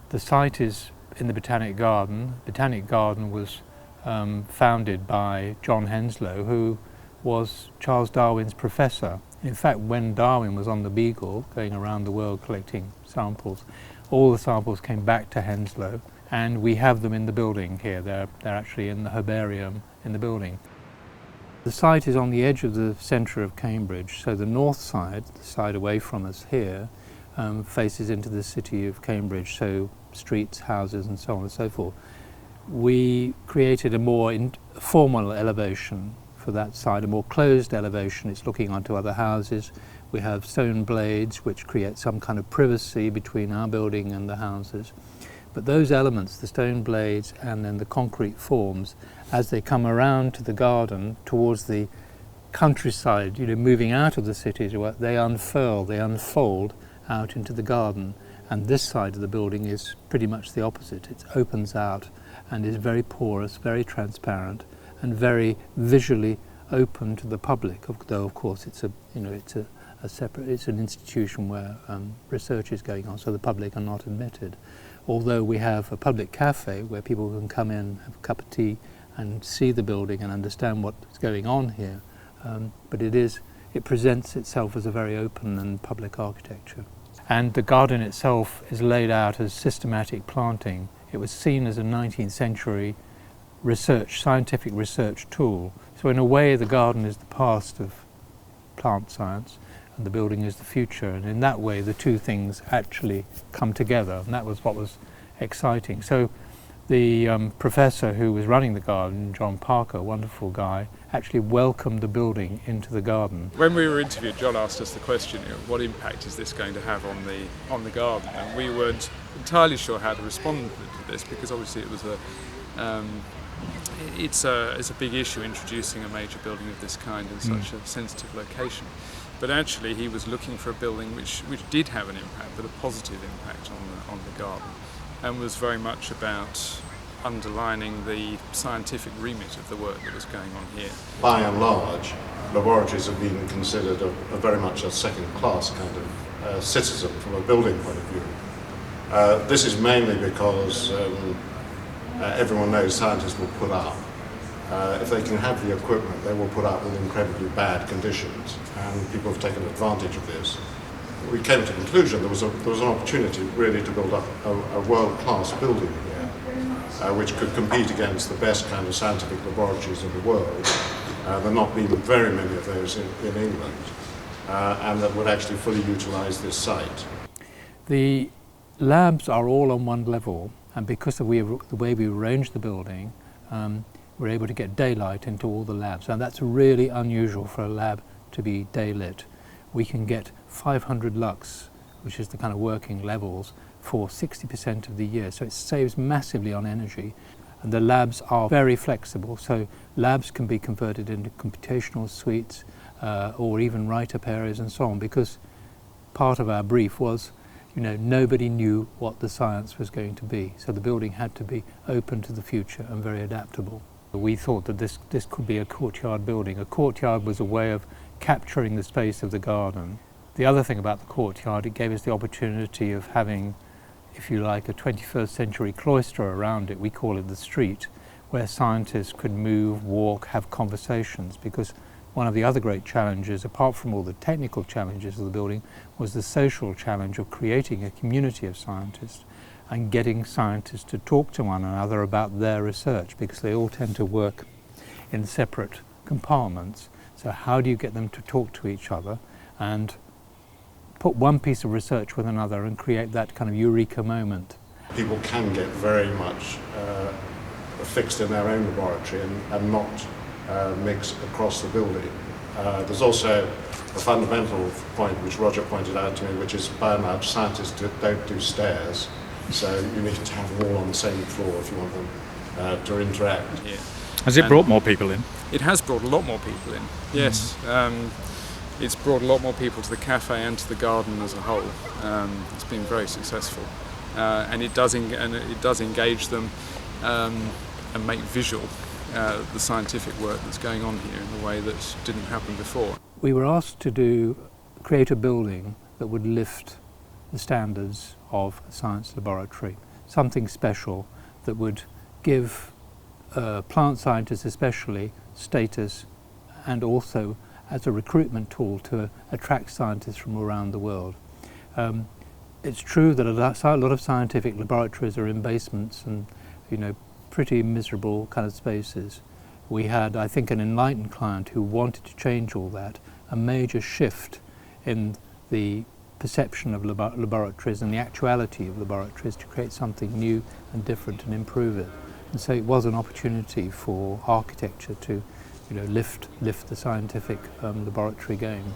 The site is in the Botanic Garden. Botanic Garden was founded by John Henslow, who was Charles Darwin's professor. In fact, when Darwin was on the Beagle, going around the world collecting samples, all the samples came back to Henslow, and we have them in the building here. They're actually in the herbarium in the building. The site is on the edge of the centre of Cambridge, so the north side, the side away from us here, faces into the city of Cambridge, so streets, houses and so on and so forth. We created a more formal elevation for that side, a more closed elevation. It's looking onto other houses. We have stone blades which create some kind of privacy between our building and the houses. But those elements, the stone blades and then the concrete forms, as they come around to the garden towards the countryside, moving out of the cities, they unfurl, they unfold out into the garden. And this side of the building is pretty much the opposite. It opens out and is very porous, very transparent, and very visually open to the public. Though of course it's it's an institution where research is going on, so the public are not admitted. Although we have a public cafe where people can come in, have a cup of tea, and see the building and understand what's going on here. But it presents itself as a very open and public architecture. And the garden itself is laid out as systematic planting. It was seen as a 19th century scientific research tool. So in a way the garden is the past of plant science and the building is the future, and in that way the two things actually come together, and that was what was exciting. So the professor who was running the garden, John Parker, a wonderful guy, actually welcomed the building into the garden. When we were interviewed, John asked us the question, what impact is this going to have on the garden? And we weren't entirely sure how to respond to this, because obviously it was it's a big issue introducing a major building of this kind in such a sensitive location. But actually he was looking for a building which did have an impact, but a positive impact on the garden, and was very much about underlining the scientific remit of the work that was going on here. By and large, laboratories have been considered a very much a second-class kind of citizen from a building point of view. This is mainly because everyone knows scientists will put up. If they can have the equipment, they will put up with incredibly bad conditions, and people have taken advantage of this. We came to the conclusion there was an opportunity really to build up a world-class building here, which could compete against the best kind of scientific laboratories in the world. There have not been very many of those in England, and that would actually fully utilise this site. The labs are all on one level, and because of the way we arranged the building, we're able to get daylight into all the labs, and that's really unusual for a lab to be day-lit. We can get 500 lux, which is the kind of working levels, for 60% of the year, so it saves massively on energy. And the labs are very flexible, so labs can be converted into computational suites or even write-up areas and so on, because part of our brief was, nobody knew what the science was going to be, so the building had to be open to the future and very adaptable. We thought that this could be a courtyard building. A courtyard was a way of capturing the space of the garden. The other thing about the courtyard, it gave us the opportunity of having, if you like, a 21st century cloister around it. We call it the street, where scientists could move, walk, have conversations, because one of the other great challenges, apart from all the technical challenges of the building, was the social challenge of creating a community of scientists and getting scientists to talk to one another about their research, because they all tend to work in separate compartments. So how do you get them to talk to each other and put one piece of research with another and create that kind of eureka moment? People can get very much fixed in their own laboratory and not mix across the building. There's also a fundamental point which Roger pointed out to me, which is by and large scientists don't do stairs, so you need to have them all on the same floor if you want them to interact. Yeah. Has it brought more people in? It has brought a lot more people in, yes. It's brought a lot more people to the cafe and to the garden as a whole. It's been very successful, and it does engage them and make visual the scientific work that's going on here in a way that didn't happen before. We were asked to create a building that would lift the standards of a science laboratory. something special that would give plant scientists especially status, and also as a recruitment tool to attract scientists from around the world. It's true that a lot of scientific laboratories are in basements and, pretty miserable kind of spaces. We had, I think, an enlightened client who wanted to change all that, a major shift in the perception of laboratories and the actuality of laboratories to create something new and different and improve it. And so it was an opportunity for architecture to lift the scientific laboratory game.